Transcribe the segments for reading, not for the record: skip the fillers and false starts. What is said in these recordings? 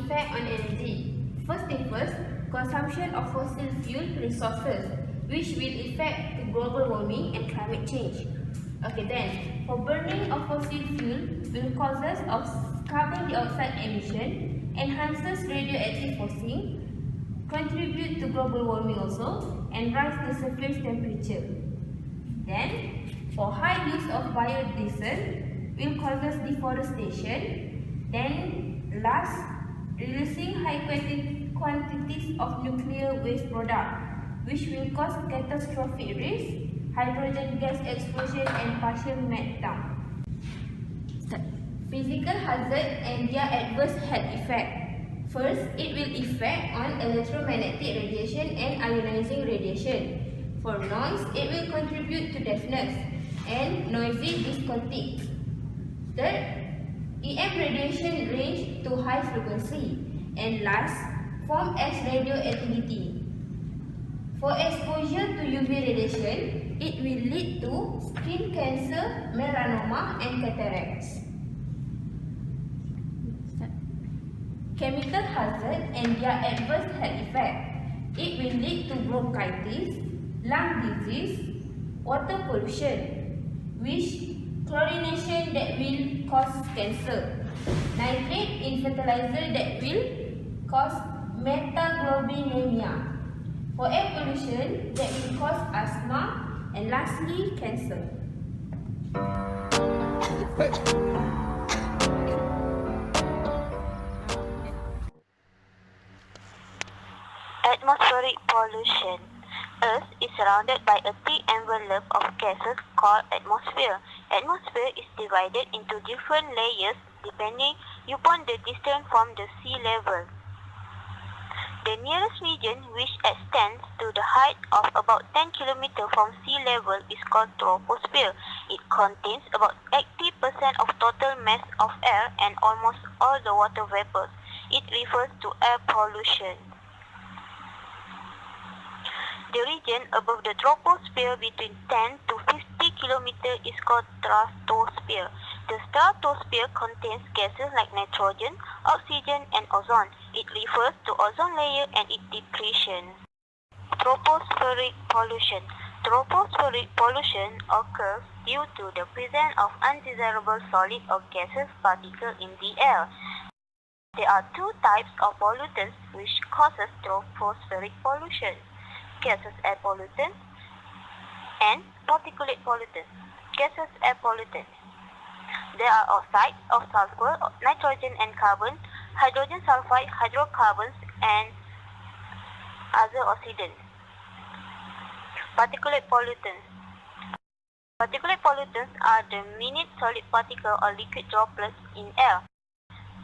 effect on energy. First thing first, consumption of fossil fuel resources, which will affect global warming and climate change. Okay, then, for burning of fossil fuel will causes of carbon dioxide emission, enhances radioactive forcing, contribute to global warming also, and rise the surface temperature. Then, for high use of biodiesel will causes deforestation. Then, last, releasing high quantities of nuclear waste product, which will cause catastrophic risk, hydrogen gas explosion and partial meltdown. Physical hazard and their adverse health effect. First, it will affect on electromagnetic radiation and ionizing radiation. For noise, it will contribute to deafness and noisy discotheque. Third, EM radiation range to high frequency. And last, form as radioactivity. For exposure to UV radiation, it will lead to skin cancer, melanoma and cataracts. Chemical hazard and their adverse health effect. It will lead to bronchitis, lung disease, water pollution, which chlorination that will cause cancer, nitrate in fertilizer that will cause metaglobinemia, for air pollution that will cause asthma, and lastly cancer. Atmospheric pollution. Earth is surrounded by a thick envelope of gases called atmosphere. Atmosphere is divided into different layers depending upon the distance from the sea level. The nearest region, which extends to the height of about 10 km from sea level, is called troposphere. It contains about 80% of total mass of air and almost all the water vapors. It refers to air pollution. The region above the troposphere between 10 to 50 km is called stratosphere. The stratosphere contains gases like nitrogen, oxygen, and ozone. It refers to ozone layer and its depletion. Tropospheric pollution. Tropospheric pollution occurs due to the presence of undesirable solid or gaseous particles in the air. There are two types of pollutants which causes tropospheric pollution: gaseous air pollutants and particulate pollutants. Gaseous air pollutants. There are oxides of sulfur, nitrogen and carbon, hydrogen sulfide, hydrocarbons, and other oxidants. Particulate pollutants. Particulate pollutants are the minute solid particle or liquid droplets in air.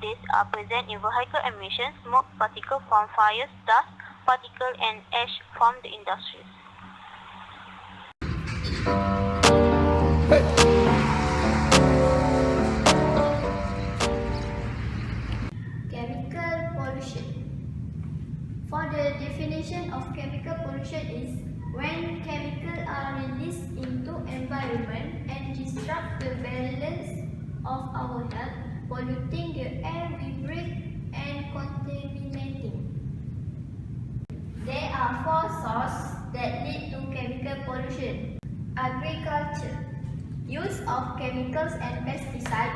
These are present in vehicle emissions, smoke particles from fires, dust particle, and ash from the industries. Chemical pollution. For the definition of chemical pollution is when chemicals are released into environment and disrupt the balance of our health, polluting the air we breathe and contaminating. There are four sources that lead to chemical pollution. Agriculture. Use of chemicals and pesticides.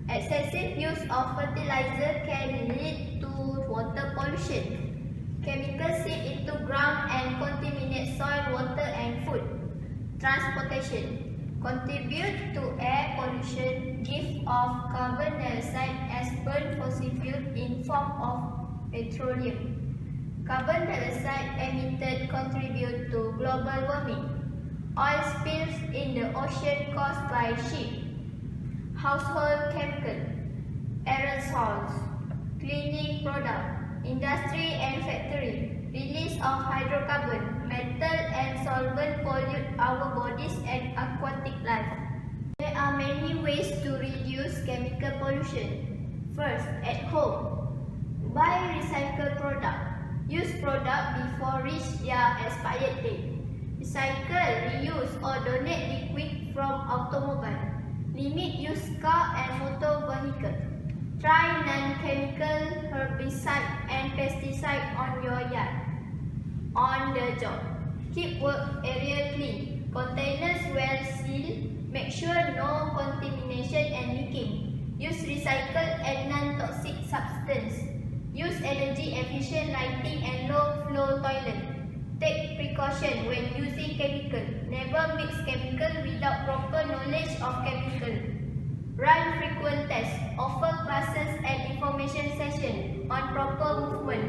Excessive use of fertilizer can lead to water pollution. Chemicals seep into ground and contaminate soil, water and food. Transportation. Contribute to air pollution. Give off carbon dioxide as burn fossil fuel in form of petroleum. Carbon dioxide emitted contribute to global warming. Oil spills in the ocean caused by ship. Household chemical, aerosols, cleaning product, industry and factory, release of hydrocarbon, metal and solvent pollute our bodies and aquatic life. There are many ways to reduce chemical pollution. First, at home, buy recycled product. Use product before reach their expired date. Recycle, reuse or donate liquid from automobile. Limit use car and motor vehicle. Try non-chemical herbicide. herbicide and pesticide on your yard. On the job. Keep work area clean. Containers well sealed. Make sure no contamination and leaking. Use recycled and non-toxic substance. Use energy efficient lighting and low flow toilet. Take precaution when using chemical. Never mix chemical without proper knowledge of chemical. Run frequent tests. Offer classes and information session on proper movement,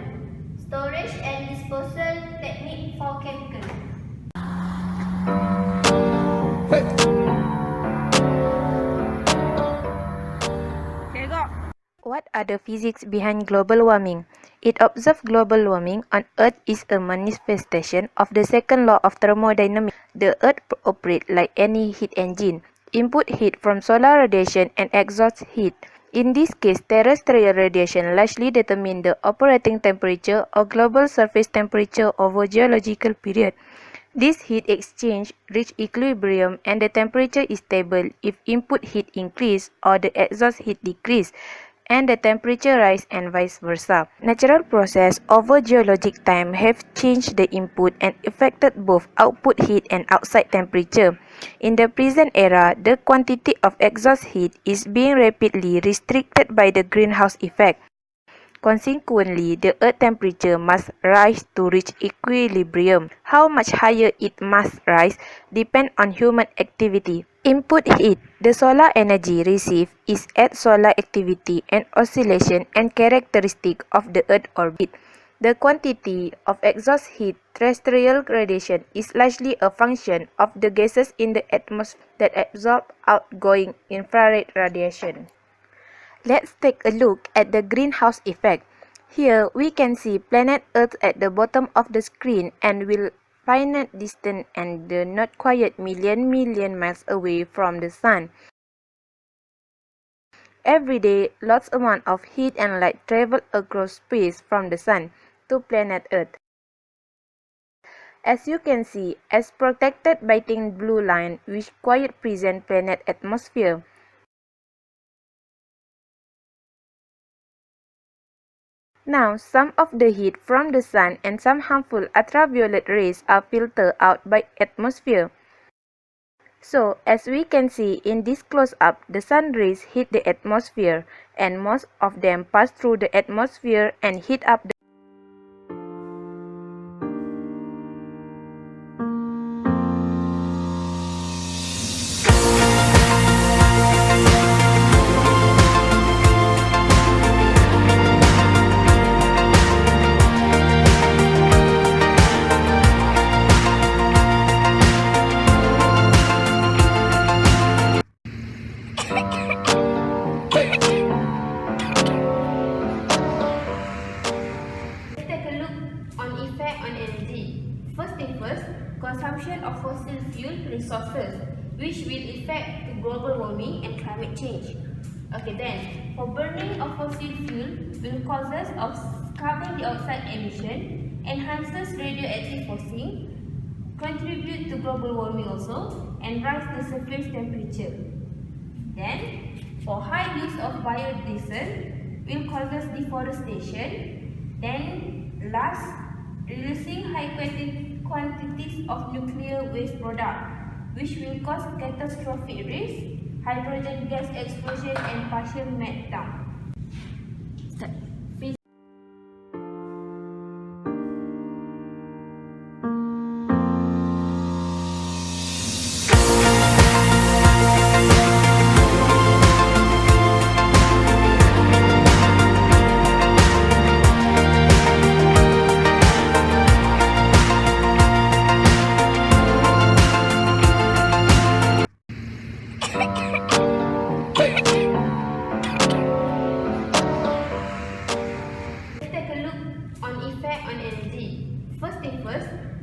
storage and disposal technique for chemical. What are the physics behind global warming? It observes global warming on Earth is a manifestation of the second law of thermodynamics. The Earth operates like any heat engine. Input heat from solar radiation and exhaust heat. In this case, terrestrial radiation largely determines the operating temperature or global surface temperature over geological period. This heat exchange reach equilibrium and the temperature is stable if input heat increase or the exhaust heat decrease, and the temperature rise and vice versa. Natural process over geologic time have changed the input and affected both output heat and outside temperature. In the present era, the quantity of exhaust heat is being rapidly restricted by the greenhouse effect. Consequently, the Earth temperature must rise to reach equilibrium. How much higher it must rise depends on human activity. Input heat. The solar energy received is at solar activity and oscillation and characteristic of the Earth orbit. The quantity of exhaust heat, terrestrial radiation, is largely a function of the gases in the atmosphere that absorb outgoing infrared radiation. Let's take a look at the greenhouse effect. Here we can see planet Earth at the bottom of the screen and will finite distant and not quite million miles away from the sun. Every day, lots amount of heat and light travel across space from the sun to planet Earth. As you can see, as protected by thin blue line which quite present planet atmosphere. Now, some of the heat from the sun and some harmful ultraviolet rays are filtered out by atmosphere. So, as we can see in this close-up, the sun rays hit the atmosphere and most of them pass through the atmosphere and heat up the consumption of fossil fuel resources, which will affect global warming and climate change. Okay, then, for burning of fossil fuel will causes of carbon dioxide emission, enhances radioactive forcing, contribute to global warming also, and rise the surface temperature. Then, for high use of biodiesel will causes deforestation. Then, last, releasing high quantities of nuclear waste product, which will cause catastrophic risk, hydrogen gas explosion and partial meltdown.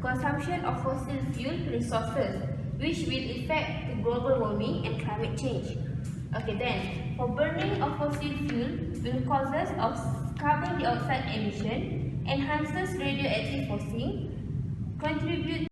Consumption of fossil fuel resources, which will affect global warming and climate change. Okay, then, for burning of fossil fuel will causes of carbon dioxide emission, enhances radioactive forcing, contribute